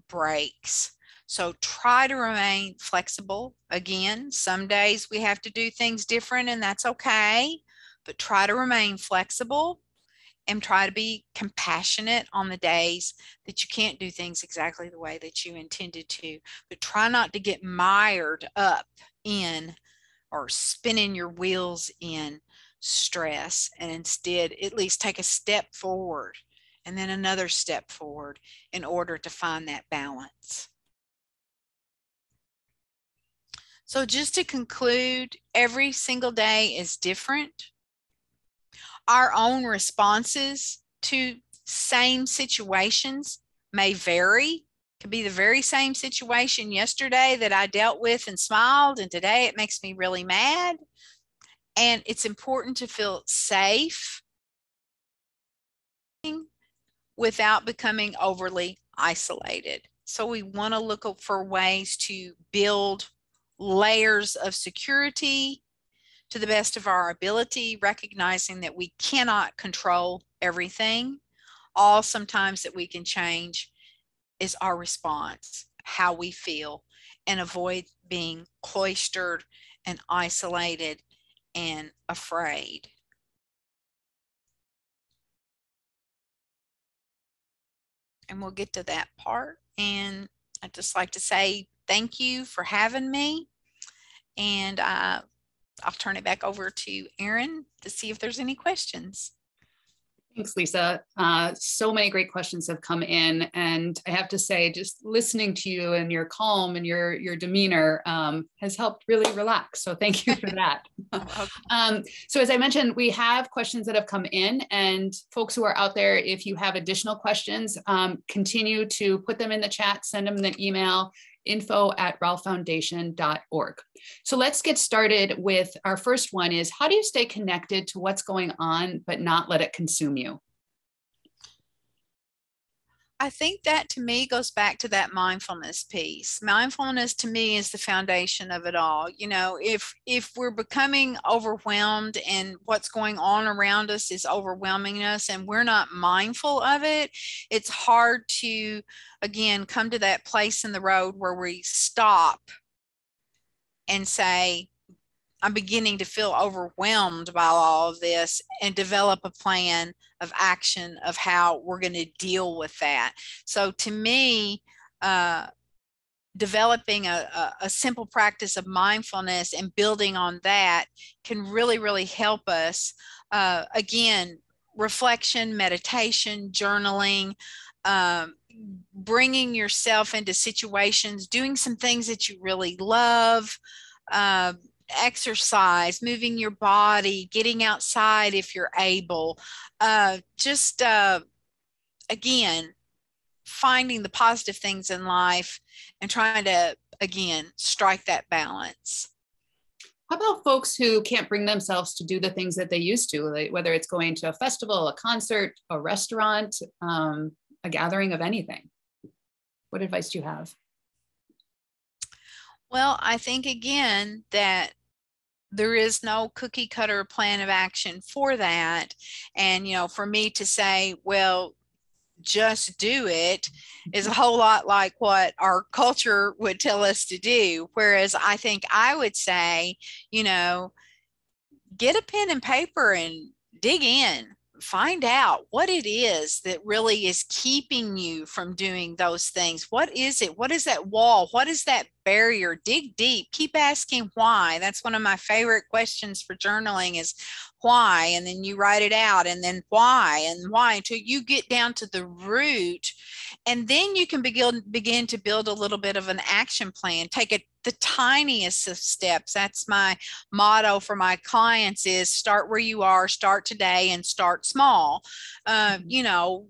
breaks. So try to remain flexible. Again, some days we have to do things different, and that's okay, but try to remain flexible and try to be compassionate on the days that you can't do things exactly the way that you intended to. But try not to get mired up in or spinning your wheels in stress, and instead at least take a step forward and then another step forward in order to find that balance. So just to conclude, every single day is different. Our own responses to same situations may vary. It could be the very same situation yesterday that I dealt with and smiled, and today it makes me really mad. And it's important to feel safe without becoming overly isolated. So we want to look for ways to build layers of security to the best of our ability, recognizing that we cannot control everything. All sometimes that we can change is our response, how we feel, and avoid being cloistered and isolated and afraid. And we'll get to that part. And I'd just like to say thank you for having me. And I'll turn it back over to Erin to see if there's any questions. Thanks, Lisa. So many great questions have come in, and I have to say, just listening to you and your calm and your demeanor has helped really relax. So thank you for that. So as I mentioned, we have questions that have come in, and folks who are out there, if you have additional questions, continue to put them in the chat, send them an email, info@ralphfoundation.org. So let's get started with our first one is, how do you stay connected to what's going on, but not let it consume you? I think that to me goes back to that mindfulness piece. Mindfulness to me is the foundation of it all. You know, if we're becoming overwhelmed and what's going on around us is overwhelming us and we're not mindful of it, it's hard to, again, come to that place in the road where we stop and say, I'm beginning to feel overwhelmed by all of this, and develop a plan of action of how we're going to deal with that. So to me, developing a simple practice of mindfulness and building on that can really, really help us. Again, reflection, meditation, journaling, bringing yourself into situations, doing some things that you really love, exercise, moving your body, getting outside if you're able, again, finding the positive things in life and trying to, again, strike that balance. How about folks who can't bring themselves to do the things that they used to, like whether it's going to a festival, a concert, a restaurant, a gathering of anything? What advice do you have? Well, I think, again, that there is no cookie cutter plan of action for that. And, you know, for me to say, well, just do it is a whole lot like what our culture would tell us to do. Whereas I think I would say, you know, get a pen and paper and dig in. Find out what it is that really is keeping you from doing those things. What is it? What is that wall? What is that barrier? Dig deep. Keep asking why. That's one of my favorite questions for journaling is why, and then you write it out, and then why and why until you get down to the root, and then you can begin to build a little bit of an action plan. Take it the tiniest of steps. That's my motto for my clients is start where you are, start today, and start small. You know,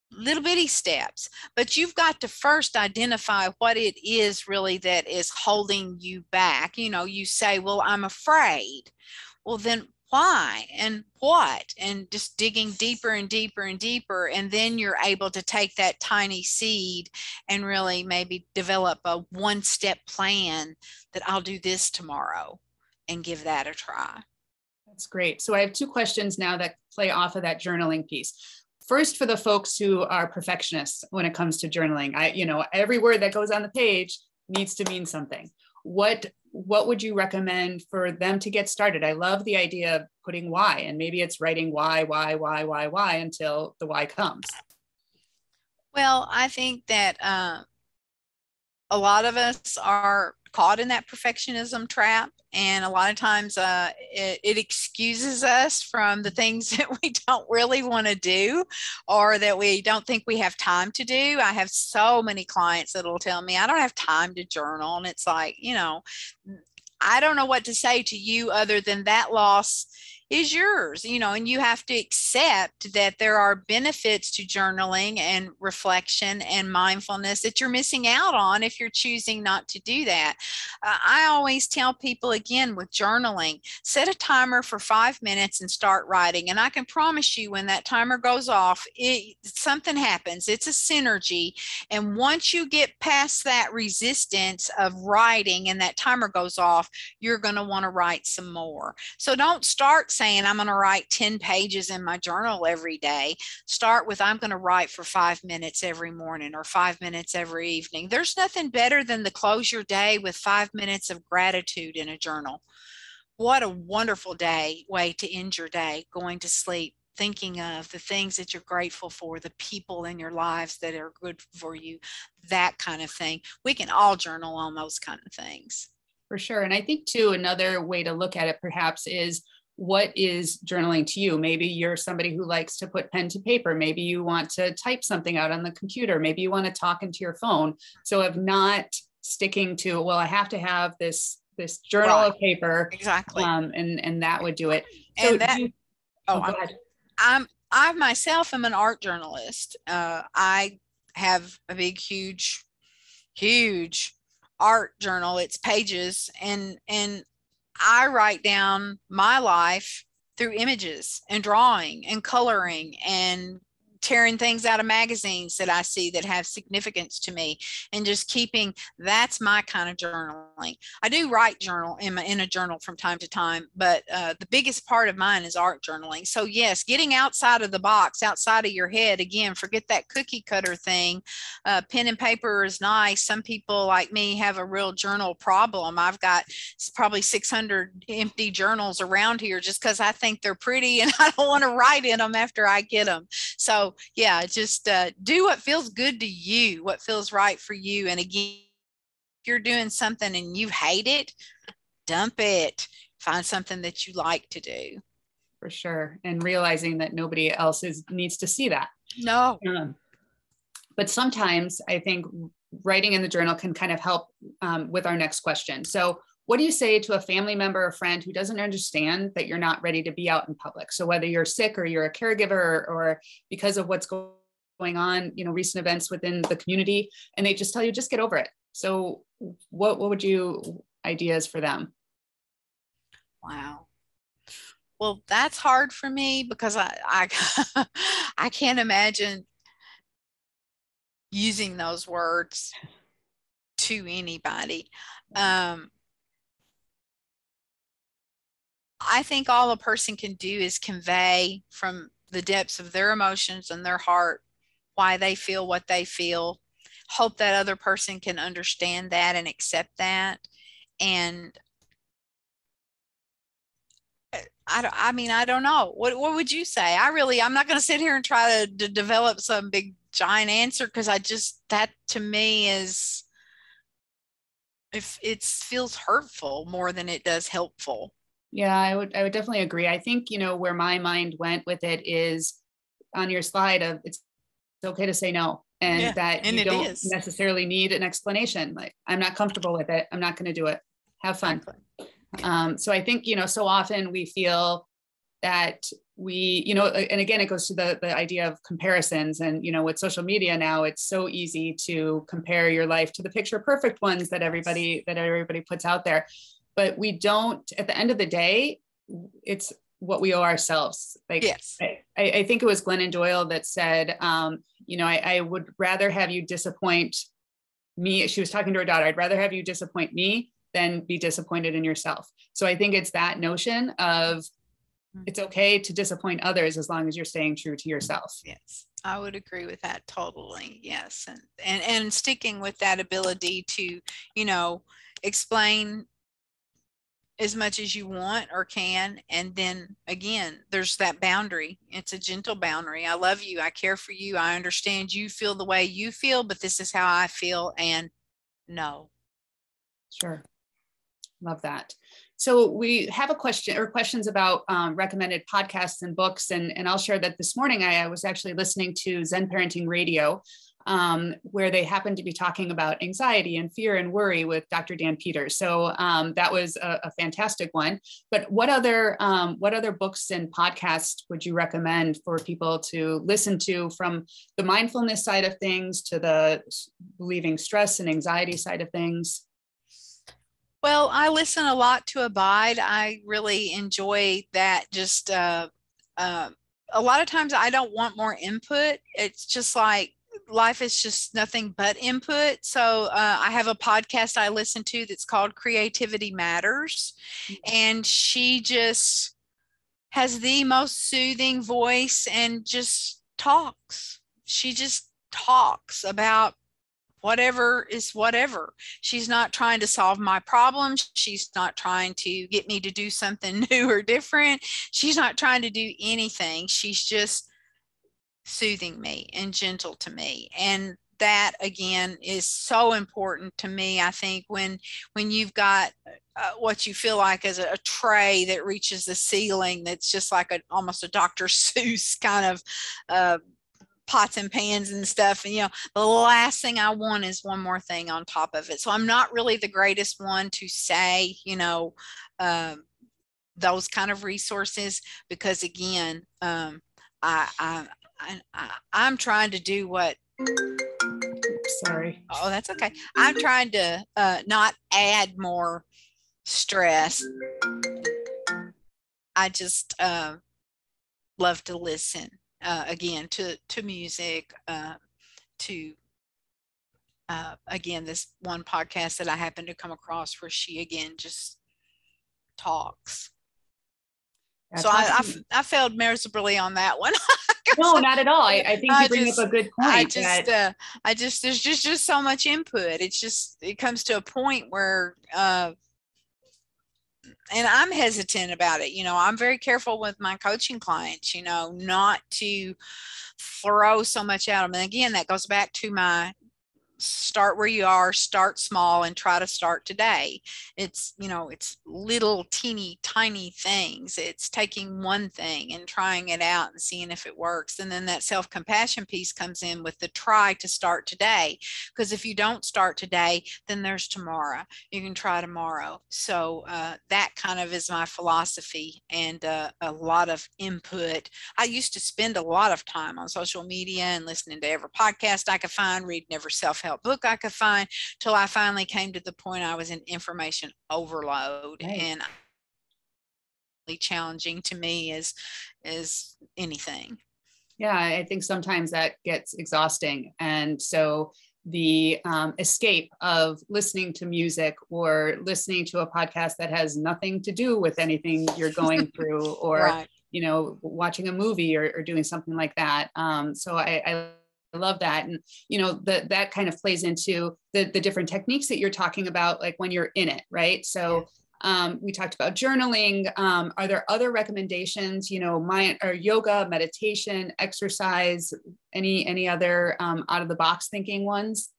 little bitty steps, but you've got to first identify what it is really that is holding you back. You know, you say, well, I'm afraid. Well, then why and what? And just digging deeper and deeper and deeper. And then you're able to take that tiny seed and really maybe develop a one-step plan that I'll do this tomorrow and give that a try. That's great. So I have two questions now that play off of that journaling piece. first, for the folks who are perfectionists when it comes to journaling, every word that goes on the page needs to mean something. What would you recommend for them to get started? I love the idea of putting why, and maybe it's writing why until the why comes. Well, I think that a lot of us are caught in that perfectionism trap. And a lot of times it excuses us from the things that we don't really want to do, or that we don't think we have time to do. I have so many clients that will tell me, I don't have time to journal. And it's like, I don't know what to say to you other than that loss is yours, and you have to accept that there are benefits to journaling and reflection and mindfulness that you're missing out on if you're choosing not to do that. I always tell people, again, with journaling, set a timer for 5 minutes and start writing. And I can promise you, when that timer goes off, something happens. It's a synergy. And once you get past that resistance of writing and that timer goes off, you're going to want to write some more. So don't start saying, I'm going to write 10 pages in my journal every day. Start with, I'm going to write for 5 minutes every morning or 5 minutes every evening. There's nothing better than to close your day with 5 minutes of gratitude in a journal. What a wonderful way to end your day, going to sleep, thinking of the things that you're grateful for, the people in your lives that are good for you, that kind of thing. We can all journal on those kind of things. For sure. And I think too, another way to look at it perhaps is, what is journaling to you? Maybe you're somebody who likes to put pen to paper. Maybe you want to type something out on the computer. Maybe you want to talk into your phone. So of not sticking to, well, I have to have this journal of paper. Exactly. And that would do it. So and that, I myself am an art journalist. I have a big, huge art journal. It's pages, and I write down my life through images and drawing and coloring and tearing things out of magazines that I see that have significance to me, and just keeping, that's my kind of journaling. I do write journal in a journal from time to time, but the biggest part of mine is art journaling. So yes, getting outside of the box, outside of your head, again, forget that cookie cutter thing. Pen and paper is nice. Some people like me have a real journal problem. I've got probably 600 empty journals around here just because I think they're pretty and I don't want to write in them after I get them. So yeah, just do what feels good to you, what feels right for you. And again, if you're doing something and you hate it, dump it. Find something that you like to do. For sure. And realizing that nobody else needs to see that. No. But sometimes I think writing in the journal can kind of help with our next question. So what do you say to a family member or friend who doesn't understand that you're not ready to be out in public? So whether you're sick or you're a caregiver or because of what's going on, recent events within the community, and they just tell you, just get over it. So what would you ideas for them? Wow. Well, that's hard for me because I I can't imagine using those words to anybody. I think all a person can do is convey from the depths of their emotions and their heart why they feel what they feel. Hope that other person can understand that and accept that. And I don't know. What would you say? I'm not going to sit here and try to develop some big giant answer, because that to me is, if it feels hurtful more than it does helpful. Yeah, I would definitely agree. I think, where my mind went with it is on your slide of it's okay to say no, and that you don't necessarily need an explanation. Like, I'm not comfortable with it, I'm not going to do it. Have fun. Exactly. So I think, so often we feel that we, and again, it goes to the idea of comparisons, and, with social media now, it's so easy to compare your life to the picture perfect ones that everybody puts out there. But we don't, at the end of the day, it's what we owe ourselves. Like, yes. I think it was Glennon Doyle that said, I would rather have you disappoint me. She was talking to her daughter. I'd rather have you disappoint me than be disappointed in yourself. So I think it's that notion of it's okay to disappoint others as long as you're staying true to yourself. Yes, I would agree with that totally. Yes. And sticking with that ability to, you know, explain as much as you want or can. And then again, there's that boundary. It's a gentle boundary. I love you. I care for you. I understand you feel the way you feel, but this is how I feel. And no. Sure. Love that. So we have a question or questions about recommended podcasts and books. And I'll share that this morning, I was actually listening to Zen Parenting Radio, where they happened to be talking about anxiety and fear and worry with Dr. Dan Peters. So that was a fantastic one. But what other books and podcasts would you recommend for people to listen to, from the mindfulness side of things to the relieving stress and anxiety side of things? Well, I listen a lot to Abide. I really enjoy that. Just a lot of times I don't want more input. It's just like life is just nothing but input. So I have a podcast I listen to that's called Creativity Matters. And she just has the most soothing voice and just talks. She just talks about whatever is whatever. She's not trying to solve my problems. She's not trying to get me to do something new or different. She's not trying to do anything. She's just soothing me and gentle to me. And that again is so important to me. I think when you've got what you feel like as a tray that reaches the ceiling, that's just like almost a Dr. Seuss kind of pots and pans and stuff. And, you know, the last thing I want is one more thing on top of it. So I'm not really the greatest one to say, you know, those kind of resources, because again, I'm trying to do what. Sorry. Oh, that's okay. I'm trying to not add more stress. I just love to listen. Again, to music, to again, this one podcast that I happened to come across where she again just talks. So I failed miserably on that one. No, not at all. I think you bring up a good point. There's just so much input. It comes to a point where and I'm hesitant about it. You know, I'm very careful with my coaching clients, you know, not to throw so much at them. And again, that goes back to my start where you are, start small, and try to start today. It's, you know, it's little teeny tiny things. It's taking one thing and trying it out and seeing if it works. And then that self-compassion piece comes in with the try to start today. Because if you don't start today, then there's tomorrow. You can try tomorrow. So that kind of is my philosophy, and a lot of input. I used to spend a lot of time on social media and listening to every podcast I could find, reading every self-help book I could find, till I finally came to the point I was in information overload. Right. And challenging to me is anything. Yeah, I think sometimes that gets exhausting. And so the escape of listening to music or listening to a podcast that has nothing to do with anything you're going through, or right. You know, watching a movie or doing something like that. So I love that. And, you know, that kind of plays into the different techniques that you're talking about, like when you're in it, right? So we talked about journaling. Are there other recommendations, you know, or yoga, meditation, exercise, any other out of the box thinking ones?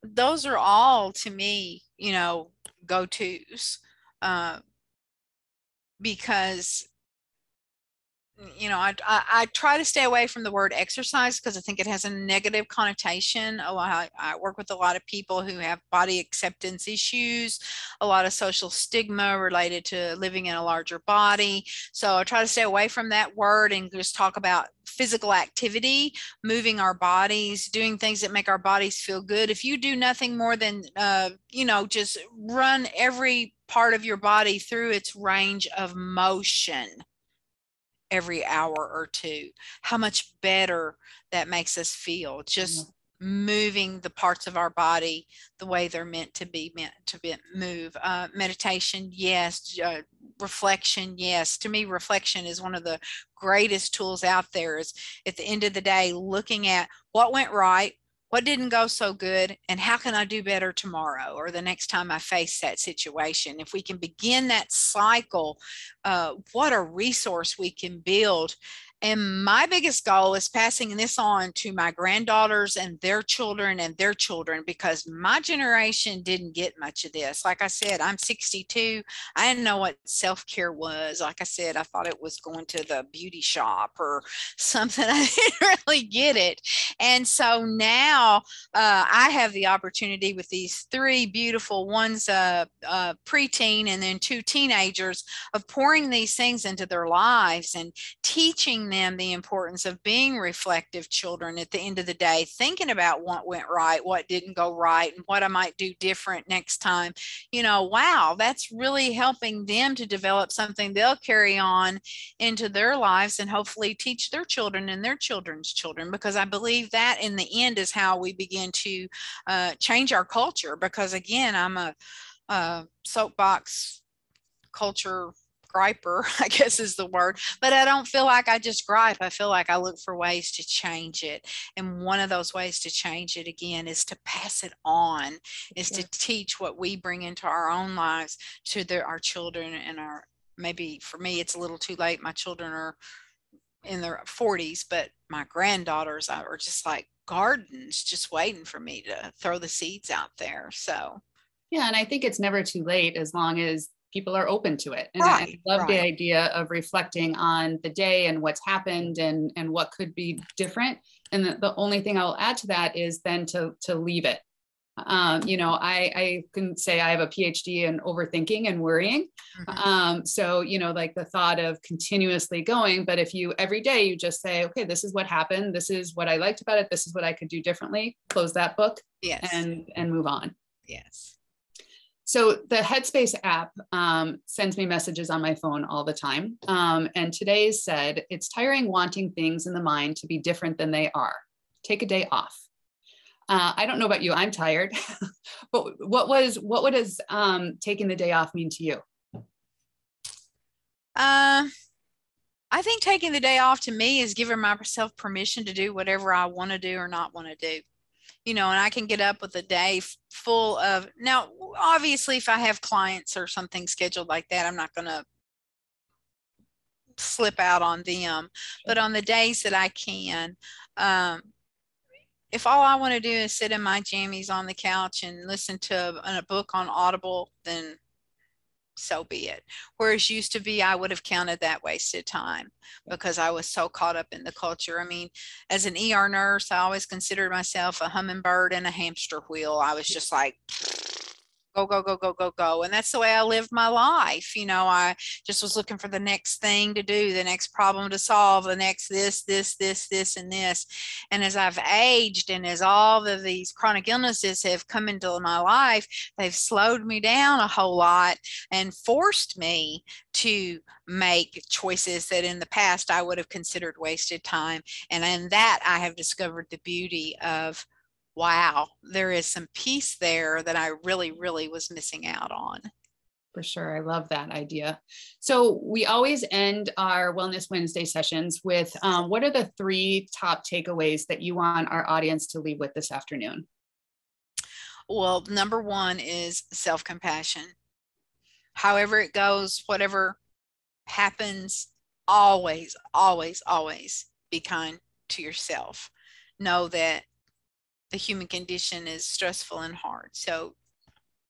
Those are all, to me, you know, go-tos, because you know, I try to stay away from the word exercise because I think it has a negative connotation. I work with a lot of people who have body acceptance issues, a lot of social stigma related to living in a larger body. So I try to stay away from that word and just talk about physical activity, moving our bodies, doing things that make our bodies feel good. If you do nothing more than, you know, just run every part of your body through its range of motion every hour or two, how much better that makes us feel. Just moving the parts of our body the way they're meant to move. Meditation, yes. Reflection, yes. To me, reflection is one of the greatest tools out there. Is at the end of the day, looking at what went right, what didn't go so good, and how can I do better tomorrow or the next time I face that situation. If we can begin that cycle, what a resource we can build. And my biggest goal is passing this on to my granddaughters and their children, because my generation didn't get much of this. Like I said, I'm 62. I didn't know what self-care was. Like I said, I thought it was going to the beauty shop or something. I didn't really get it. And so now I have the opportunity with these three beautiful ones, preteen and then two teenagers, of pouring these things into their lives and teaching them the importance of being reflective children at the end of the day, thinking about what went right, what didn't go right, and what I might do different next time. Wow, that's really helping them to develop something they'll carry on into their lives and hopefully teach their children and their children's children, because I believe that in the end is how we begin to change our culture. Because again, I'm a soapbox culture griper, I guess is the word, but I don't feel like I just gripe. I feel like I look for ways to change it. And one of those ways to change it again is to pass it on, is to teach what we bring into our own lives to our children. And maybe for me, it's a little too late. My children are in their 40s, but my granddaughters are just like gardens, just waiting for me to throw the seeds out there. So yeah, and I think it's never too late as long as people are open to it. And I love the idea of reflecting on the day and what's happened and what could be different. And the only thing I'll add to that is then to leave it. I can say I have a PhD in overthinking and worrying. So, like the thought of continuously going, but if you every day you just say, okay, this is what happened. This is what I liked about it. This is what I could do differently. Close that book and move on. Yes. So the Headspace app sends me messages on my phone all the time. And today's said, it's tiring wanting things in the mind to be different than they are. Take a day off. I don't know about you, I'm tired, but what does taking the day off mean to you? I think taking the day off to me is giving myself permission to do whatever I want to do or not want to do. And I can get up with a day full of, now, obviously, if I have clients or something scheduled like that, I'm not going to slip out on them. But on the days that I can, if all I want to do is sit in my jammies on the couch and listen to a book on Audible, then so be it. Whereas used to be, I would have counted that wasted time because I was so caught up in the culture. I mean, as an ER nurse, I always considered myself a hummingbird in a hamster wheel. I was just like, go, go, go, go, go, go. And that's the way I lived my life. I just was looking for the next thing to do, the next problem to solve, the next this, and this. And as I've aged and as all of these chronic illnesses have come into my life, they've slowed me down a whole lot and forced me to make choices that in the past I would have considered wasted time. And in that, I have discovered the beauty of, wow, there is some peace there that I really, really was missing out on. For sure. I love that idea. So we always end our Wellness Wednesday sessions with what are the 3 top takeaways that you want our audience to leave with this afternoon? Well, number 1 is self-compassion. However it goes, whatever happens, always, always, always be kind to yourself. Know that the human condition is stressful and hard. So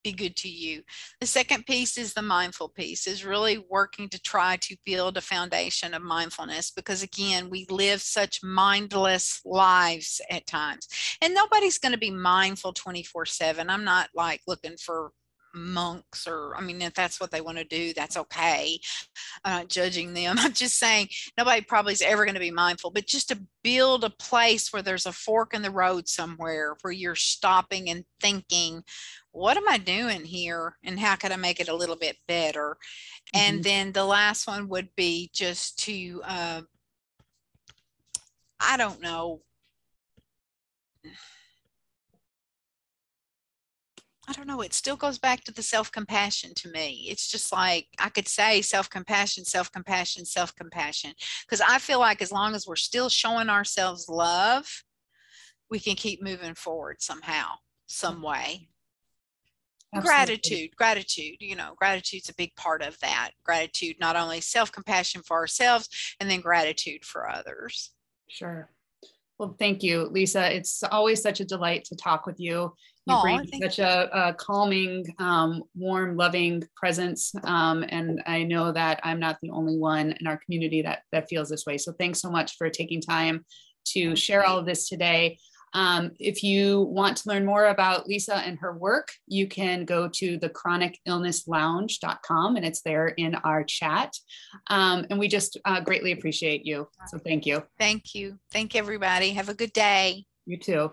be good to you. The second piece is the mindful piece, is really working to try to build a foundation of mindfulness, because again, we live such mindless lives at times, and nobody's going to be mindful 24/7. I'm not like looking for monks, or, I mean, if that's what they want to do, that's okay. I'm not judging them. I'm just saying nobody probably is ever going to be mindful, but just to build a place where there's a fork in the road somewhere where you're stopping and thinking, what am I doing here? And how can I make it a little bit better? And then the last one would be just to, I don't know, I don't know, it still goes back to the self-compassion to me. It's just like I could say self-compassion, self-compassion, self-compassion, because I feel like as long as we're still showing ourselves love, we can keep moving forward somehow, some way. Absolutely. Gratitude, gratitude's a big part of that. Gratitude, not only self-compassion for ourselves, and then gratitude for others. Sure. Well, thank you, Lisa. It's always such a delight to talk with you. You Oh, bring thank such you. a calming, warm, loving presence. And I know that I'm not the only one in our community that feels this way. So thanks so much for taking time to Thank share all you. of this today. If you want to learn more about Lisa and her work, you can go to thechronicillnesslounge.com, and it's there in our chat. And we just greatly appreciate you. So thank you. Thank you. Thank everybody. Have a good day. You too.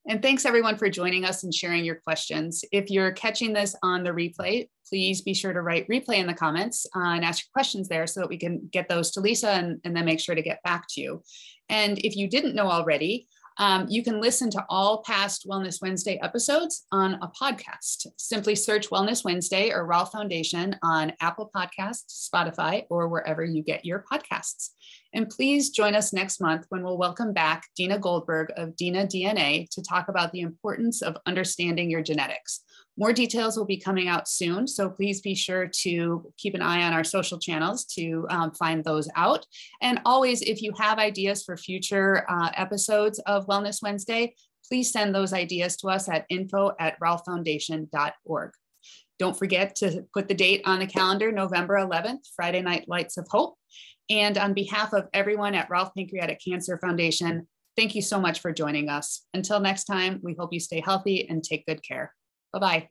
And thanks everyone for joining us and sharing your questions. If you're catching this on the replay, please be sure to write replay in the comments and ask your questions there so that we can get those to Lisa and then make sure to get back to you. And if you didn't know already, you can listen to all past Wellness Wednesday episodes on a podcast. Simply search Wellness Wednesday or Ralph Foundation on Apple Podcasts, Spotify, or wherever you get your podcasts. And please join us next month when we'll welcome back Dina Goldberg of Dina DNA to talk about the importance of understanding your genetics. More details will be coming out soon, so please be sure to keep an eye on our social channels to find those out. And always, if you have ideas for future episodes of Wellness Wednesday, please send those ideas to us at info@ralphfoundation.org. Don't forget to put the date on the calendar, November 11th, Friday Night Lights of Hope. And on behalf of everyone at Ralph Pancreatic Cancer Foundation, thank you so much for joining us. Until next time, we hope you stay healthy and take good care. Bye-bye.